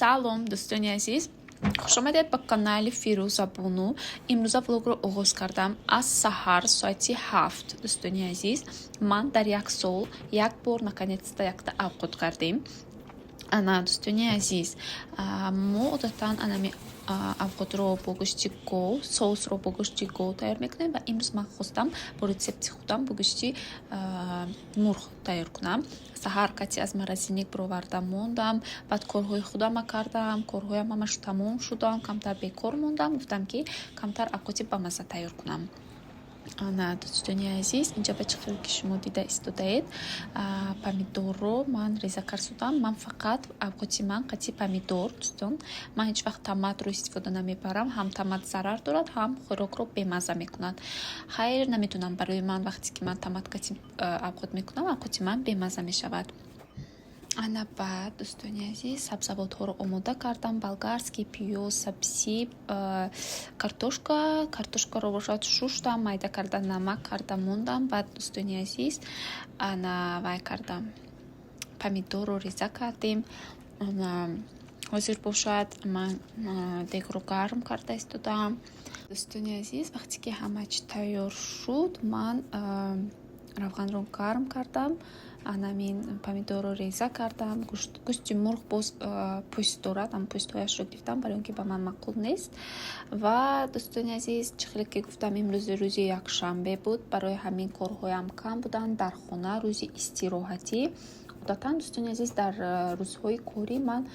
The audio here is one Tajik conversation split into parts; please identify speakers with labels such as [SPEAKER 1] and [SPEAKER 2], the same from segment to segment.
[SPEAKER 1] салом дӯстони азиз, хуш омадед ба канали Фирӯза Буну. Имрӯза влогро оғоз кардам аз саҳар соати 7. Дӯстони азиз, ман дар як сол як бор наконец-то якта авқот кардем. Ана дӯстони азиз, мо одатан анами авқотро бо гӯшти гов, соусро бо гӯшти гов тайёр мекунем ва имрӯз ман хостам бо рецепти худам бо гӯшти мурғ тайёр кунам. Саҳар кати аз маразиник бироварда мондам, баъд корҳои худама кардам, корҳоям ҳамаш тамом шудам, камтар бекор мондам, гуфтам ки камтар авқоти бамаза тайёр кунам. Ана дӯстони азиз, инҷа ба чӣ хел ки шумо дида истодаед, помидорро ман реза карсудам. Ман фақат авқоти ман қати помидор дӯстон. Ман ҳеҷ вақт томатро истифода намебарам. Ҳам томат зарар дорад, ҳам хӯрокро бемаза мекунад. Хайр, наметунам барои ман вақте ки ман томат кати авқот мекунам, авқоти ман бемаза мешавад. Ана баъд дӯстони азиз, сабзавотҳоро омода кардам. болгарский пиёз, сабзӣ, картошкаро бошад шуштам, майда карда намак карда мондам. Баъд дӯстони азиз, ана вай кардам, помидорро реза кардем. Ана ҳозир бошад ман дегро гарм карда истодам. Дӯстони азиз, вақте ки ҳама чӣ тайёр шуд, ман равғанро гарм кардам. Анамин помидорро реза кардам. Гӯшти мурғ боз пӯст дорад, ам пӯстҳояшро гирифтам барои он ки ба ман маъқул нест. Ва дӯстони азиз, чӣ хеле ки гуфтам, имрӯзи рӯзи якшанбе буд, барои ҳамин корҳоям кам буданд дар хона, рӯзи истироҳатӣ. Одатан дӯстони азиз, дар рӯзҳои корӣ ман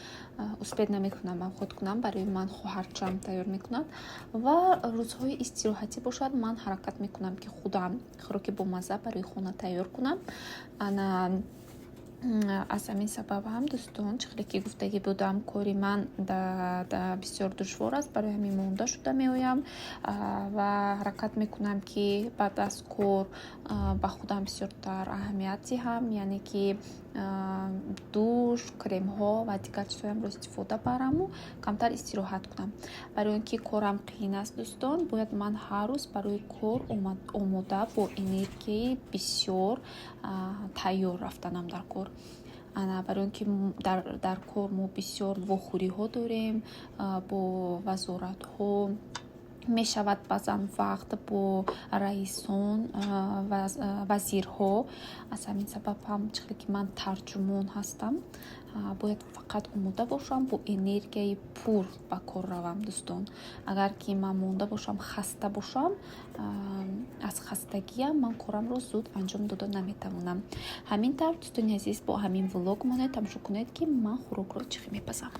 [SPEAKER 1] успед намекунам авқот кунам, барои ман хоҳарчам тайёр мекунад. Ва рӯзҳои истироҳатӣ бошад, ман ҳаракат мекунам ки худам хӯроки бомаза барои хона тайёр кунам. Ана аз ҳамин сабаб ҳам дӯстон, чӣ хеле ки гуфтагӣ будам, кори ман бисёр душвор аст, барои ҳамин монда шуда меоям ва ҳаракат мекунам ки баъд аз кор ба худам бисёртар аҳамият диҳам, яъне ки душ, кремҳо ва дигар чизҳоямро истифода бараму камтар истироҳат кунам. Барои он ки корам қиин аст дӯстон, бояд ман ҳар рӯз барои кор омода бо энергияи бисёр тайёр рафтанам дар кор. Барои он ки дар кор мо бисёр вохӯриҳо дорем, бо вазоратҳо мешавад баъзан вақт бо раисон, вазирҳо. Аз ҳамин сабаб ҳам чӣ хеле ки ман тарҷумон ҳастам, бояд фақат омода бошам, бо энергияи пур ба кор равам дӯстон. Агар ки ман монда бошам, хаста бошам, аз хастагиам ман корамро зуд анҷом дода наметавонам. Ҳамин тавр дӯстони азиз, бо ҳамин влог монед тамошо кунед ки ман хӯрокро чӣ хел мепазам.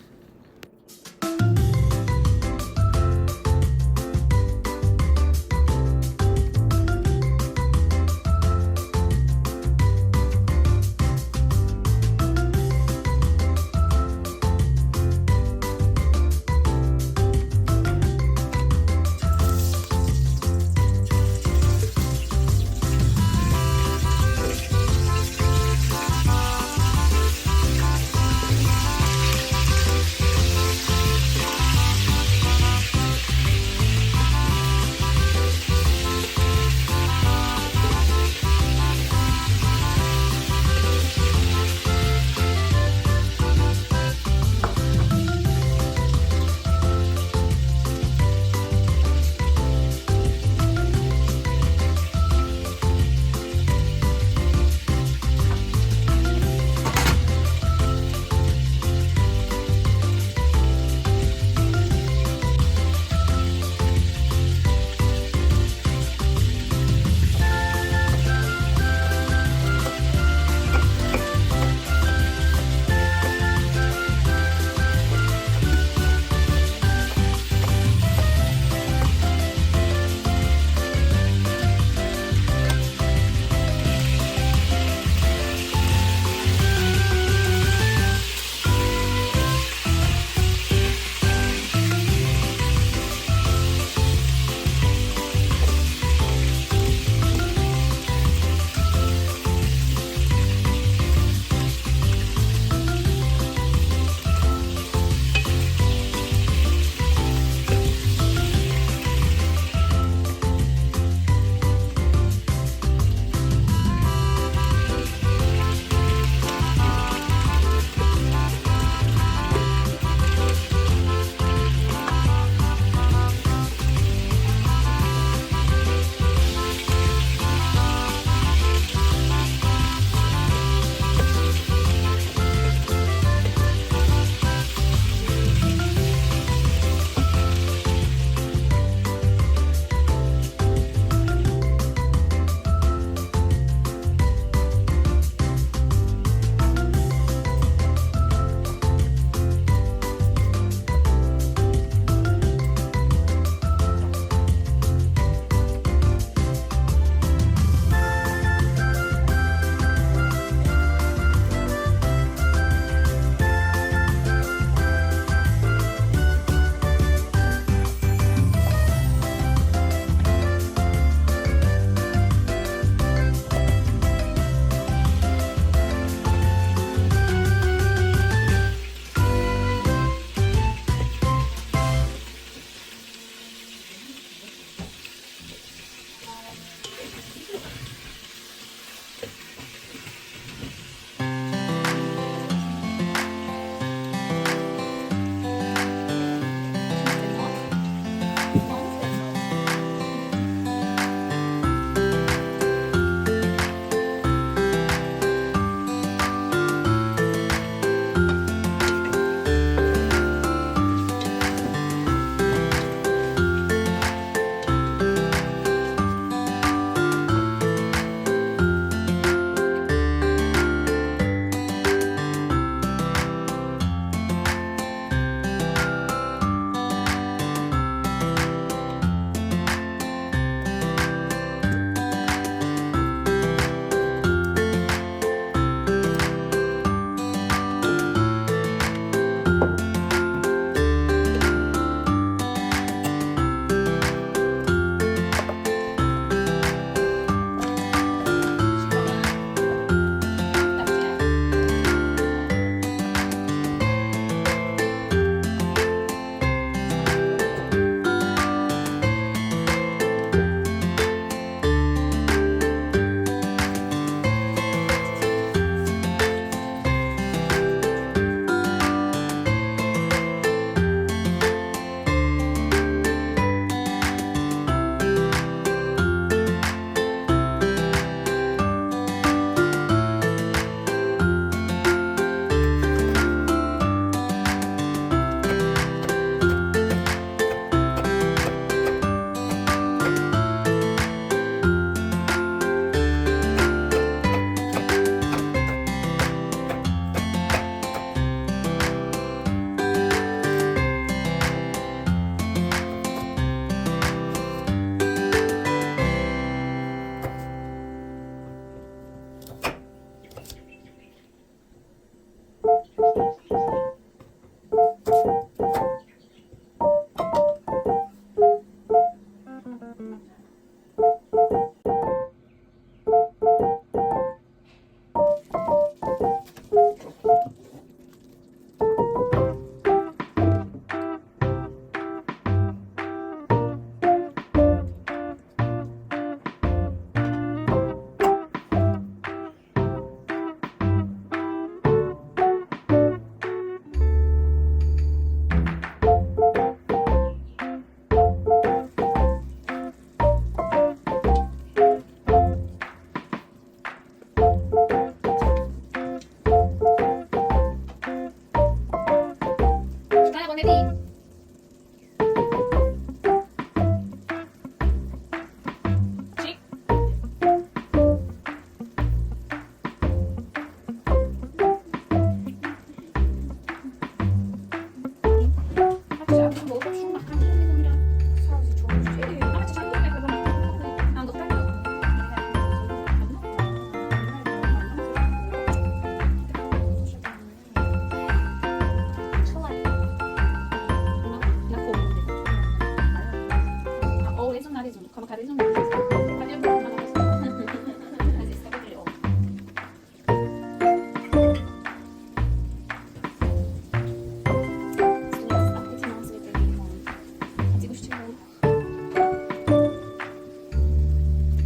[SPEAKER 1] بری. چی؟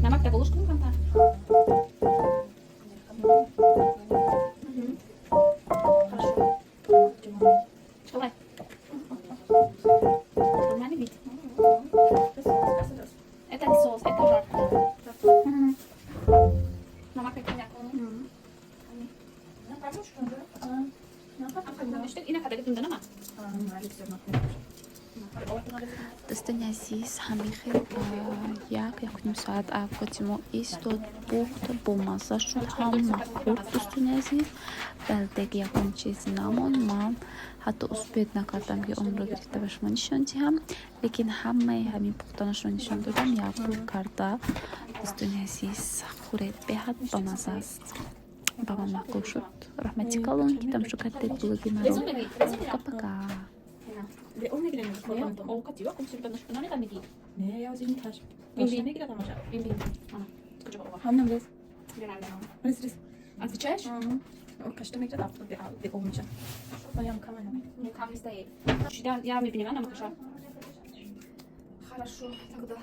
[SPEAKER 1] Намак так ложку канта. Хорошо. Давай. Нормальный вид. Это не соус, это жарко. Намак как коньяк. دوستان عزیز همیشه یک نیم ساعت اوقات ما ایستاد بود با مزه شد هم مخورد دوستان عزیز ولی دیگه یکم چیزی نمون من حتی اسپید نکردم که اون رو گرفته به شما نشان دهم لیکن همین پختانش رو نشان دادم یک بار کرده دوستان عزیز خورید بهت با مزه است با من مقبول شد رحمتی کالون که تمشو کردید بلوگی مرو пока.
[SPEAKER 2] اون نگیرم اوقاتی وقتی میشه بدنش کنه نمیگی نه یا زین تاش بین نگیرم ماجا بین کجا بابا همون بس بس отвечаешь кашта меград авто де умча поям камера
[SPEAKER 1] Не камера стоит. Я не понимаю, нам хорошо. Хорошо, тогда.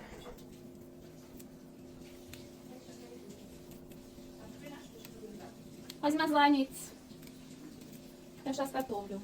[SPEAKER 1] Возьми звонить. Я сейчас готовлю.